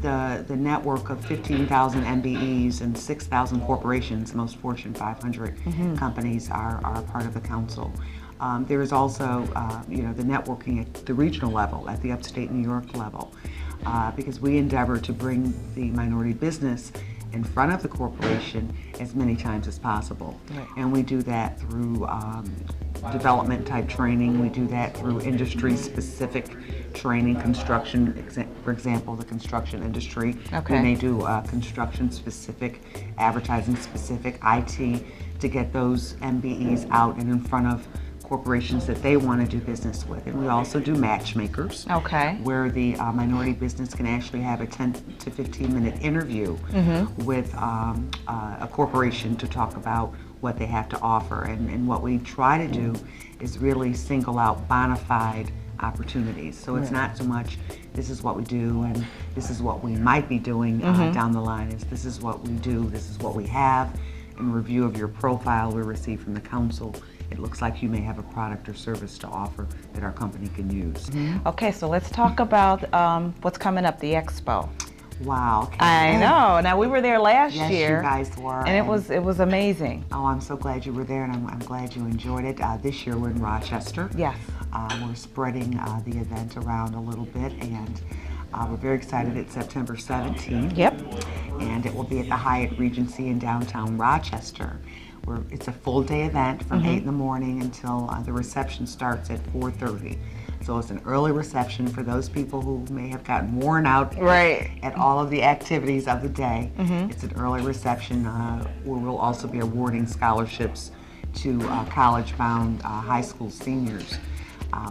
the network of 15,000 MBEs and 6,000 corporations, most Fortune 500 companies are part of the council. There is also, the networking at the regional level, at the upstate New York level, because we endeavor to bring the minority business in front of the corporation as many times as possible. Right. And we do that through development type training. We do that through industry specific training, construction, for example, the construction industry. Okay. We may do construction specific, advertising specific, IT, to get those MBEs out and in front of corporations that they want to do business with. And we also do matchmakers, Okay. where the minority business can actually have a 10 to 15 minute interview with a corporation to talk about what they have to offer. And what we try to do is really single out bona fide opportunities. So it's not so much this is what we do and this is what we might be doing down the line. It's this is what we do, this is what we have. In review of your profile we received from the council, it looks like you may have a product or service to offer that our company can use. Okay, so let's talk about what's coming up, the expo. Wow. Okay. I know. Now we were there last Yes, year. you guys were. And it was amazing. Oh, I'm so glad you were there, and I'm glad you enjoyed it. This year we're in Rochester. Yes. We're spreading the event around a little bit, and we're very excited. It's September 17th. Yep. And it will be at the Hyatt Regency in downtown Rochester. It's a full day event from 8 in the morning until the reception starts at 4:30. So it's an early reception for those people who may have gotten worn out at all of the activities of the day. It's an early reception where we'll also be awarding scholarships to college-bound high school seniors.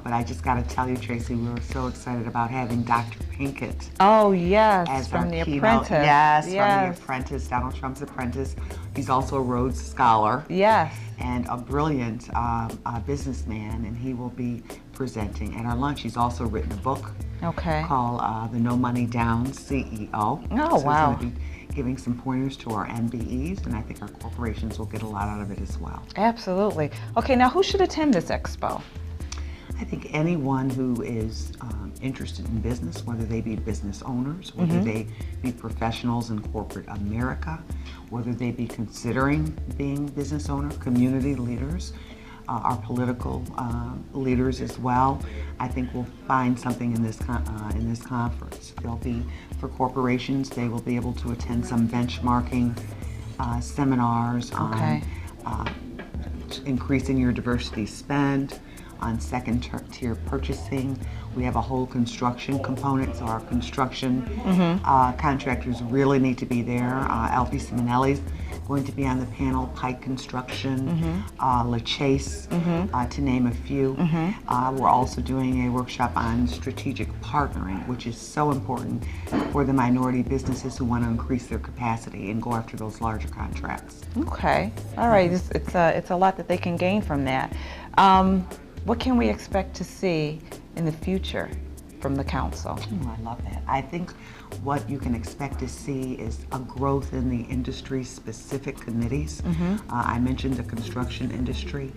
But I just got to tell you, Tracy, we were so excited about having Dr. Pinkett. Oh, yes, as from our The keynote. Apprentice. Yes, from The Apprentice, Donald Trump's apprentice. He's also a Rhodes Scholar. Yes. And a brilliant businessman, and he will be presenting at our lunch. He's also written a book called The No Money Down CEO. Oh, so wow. He's going to be giving some pointers to our MBEs, and I think our corporations will get a lot out of it as well. Absolutely. Okay, now who should attend this expo? I think anyone who is interested in business, whether they be business owners, whether they be professionals in corporate America, whether they be considering being business owner, community leaders, our political leaders as well, I think we'll find something in this conference. There'll be, for corporations, they will be able to attend some benchmarking seminars on increasing your diversity spend, on second-tier purchasing. We have a whole construction component, so our construction contractors really need to be there. LPCiminelli's going to be on the panel, Pike Construction, LaChase, to name a few. We're also doing a workshop on strategic partnering, which is so important for the minority businesses who want to increase their capacity and go after those larger contracts. Okay, all right, it's a lot that they can gain from that. What can we expect to see in the future from the council? Oh, I love that. I think what you can expect to see is a growth in the industry-specific committees. I mentioned the construction industry.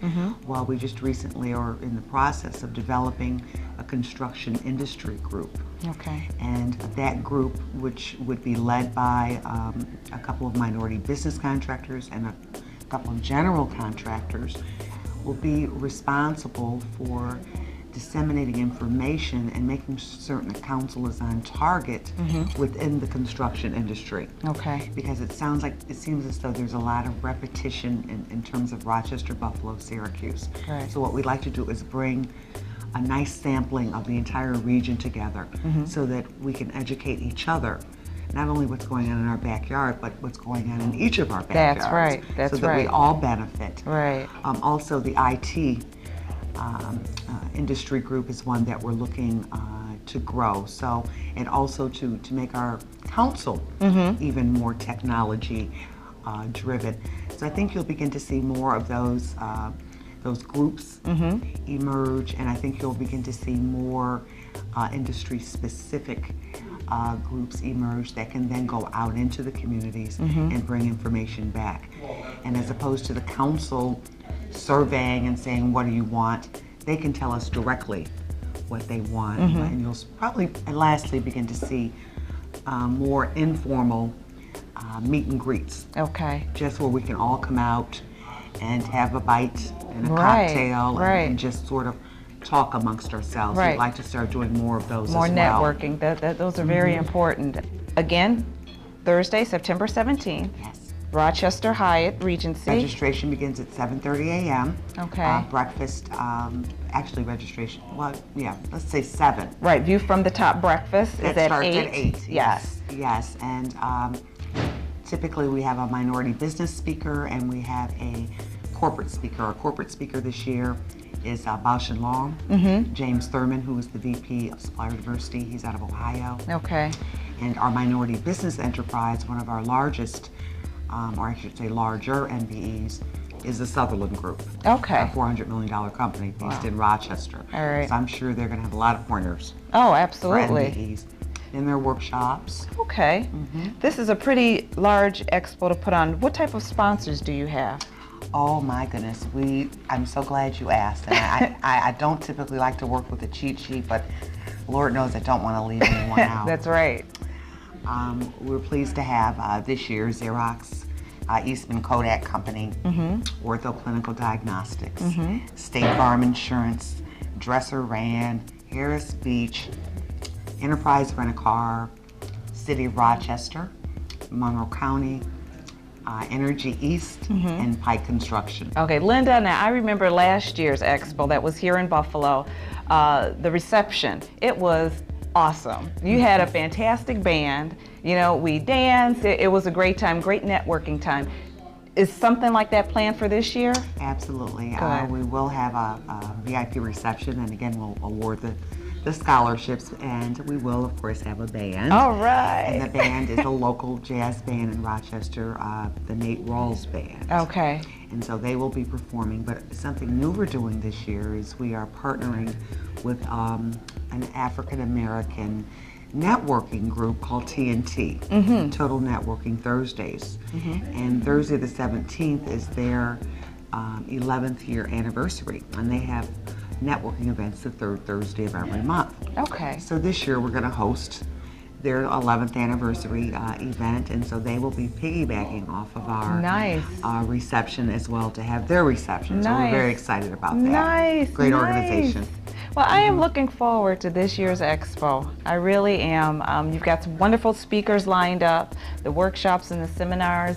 Well, we just recently are in the process of developing a construction industry group. Okay. And that group, which would be led by a couple of minority business contractors and a couple of general contractors, will be responsible for disseminating information and making certain the council is on target within the construction industry. Okay. Because it seems as though there's a lot of repetition in terms of Rochester, Buffalo, Syracuse. Right. So what we'd like to do is bring a nice sampling of the entire region together so that we can educate each other. Not only what's going on in our backyard, but what's going on in each of our backyards. That's right. That's so that we all benefit. Right. Also, the IT industry group is one that we're looking to grow. So, and also to make our council even more technology driven. So I think you'll begin to see more of those groups emerge, and I think you'll begin to see more industry-specific groups emerge that can then go out into the communities and bring information back. And as opposed to the council surveying and saying, what do you want? They can tell us directly what they want. And you'll probably, and lastly, begin to see more informal meet and greets. Okay. Just where we can all come out and have a bite and a Right, cocktail right. and just sort of talk amongst ourselves. Right. We'd like to start doing more of those More as well. networking. Those are very important. Again, Thursday, September 17th, Yes. Rochester Hyatt Regency. Registration begins at 7:30 a.m. Okay. Breakfast, actually registration, well, yeah, let's say 7. Right, View from the Top breakfast is It at starts 8. at 8. Yes. And typically we have a minority business speaker and we have a corporate speaker. Our corporate speaker this year is Bausch & Lomb, James Thurman, who is the VP of Supplier Diversity. He's out of Ohio. Okay. And our minority business enterprise, one of our largest, or I should say larger MBEs, is the Sutherland Group. Okay. A $400 million company based in Rochester. All right. So I'm sure they're going to have a lot of pointers Oh, for absolutely. MBEs in their workshops. Okay. This is a pretty large expo to put on. What type of sponsors do you have? Oh my goodness, I'm so glad you asked. And I don't typically like to work with a cheat sheet, but Lord knows I don't want to leave anyone out. That's right. We're pleased to have this year Xerox, Eastman Kodak Company, Ortho Clinical Diagnostics, State Farm Insurance, Dresser Rand, Harris Beach, Enterprise Rent-A-Car, City of Rochester, Monroe County, Energy East, and Pike Construction. Okay, Linda, now I remember last year's expo that was here in Buffalo, the reception. It was awesome. You had a fantastic band. You know, we danced. It was a great time, great networking time. Is something like that planned for this year? Absolutely. Good. We will have a VIP reception, and again, we'll award the scholarships, and we will, of course, have a band. All right. And the band is a local jazz band in Rochester, the Nate Rawls Band. Okay. And so they will be performing, but something new we're doing this year is we are partnering with an African-American networking group called TNT, Total Networking Thursdays. And Thursday the 17th is their 11th year anniversary, and they have networking events the third Thursday of every month. Okay. So this year we're going to host their 11th anniversary event, and so they will be piggybacking off of our Nice. Reception as well to have their reception. So we're Nice. very excited about that. Nice. Great nice. organization. Well, I am looking forward to this year's expo. I really am. You've got some wonderful speakers lined up, the workshops and the seminars,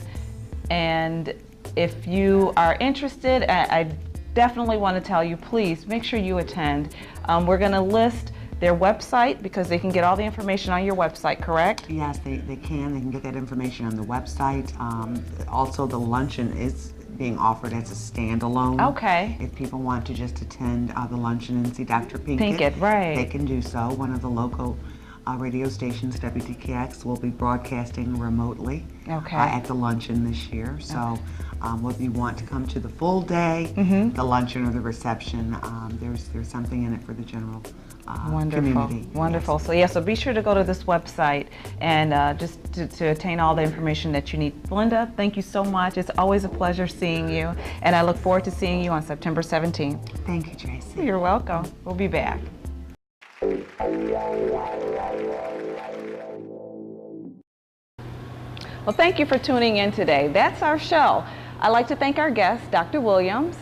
and if you are interested, I definitely want to tell you, please make sure you attend. We're going to list their website because they can get all the information on your website, correct? Yes, they can. They can get that information on the website. Also, the luncheon is being offered as a standalone. Okay. If people want to just attend the luncheon and see Dr. Pinkett, right. They can do so. One of the local radio stations, WTKX, will be broadcasting remotely at the luncheon this year. So whether you want to come to the full day, the luncheon or the reception, there's something in it for the general community. Wonderful. Yes. So be sure to go to this website and just to attain all the information that you need. Linda, thank you so much. It's always a pleasure seeing you, and I look forward to seeing you on September 17th. Thank you, Tracy. You're welcome. We'll be back. Well, thank you for tuning in today. That's our show. I'd like to thank our guests, Dr. Williams,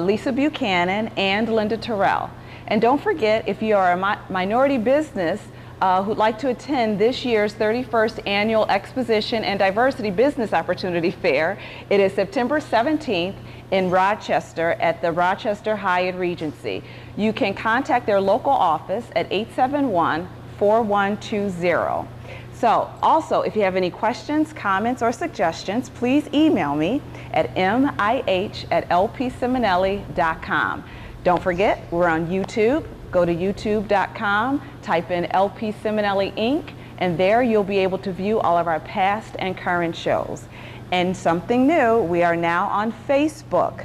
Lisa Buchanan, and Linda Terrell. And don't forget, if you are a minority business who'd like to attend this year's 31st Annual Exposition and Diversity Business Opportunity Fair, it is September 17th in Rochester at the Rochester Hyatt Regency. You can contact their local office at 871-4120. So, also, if you have any questions, comments, or suggestions, please email me at mih@lpciminelli.com. Don't forget, we're on YouTube. Go to youtube.com, type in LPCiminelli Inc., and there you'll be able to view all of our past and current shows. And something new, we are now on Facebook.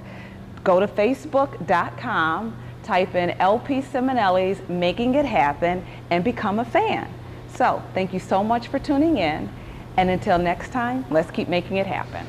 Go to facebook.com, type in LPCiminelli's Making It Happen, and become a fan. So, thank you so much for tuning in, and until next time, let's keep making it happen.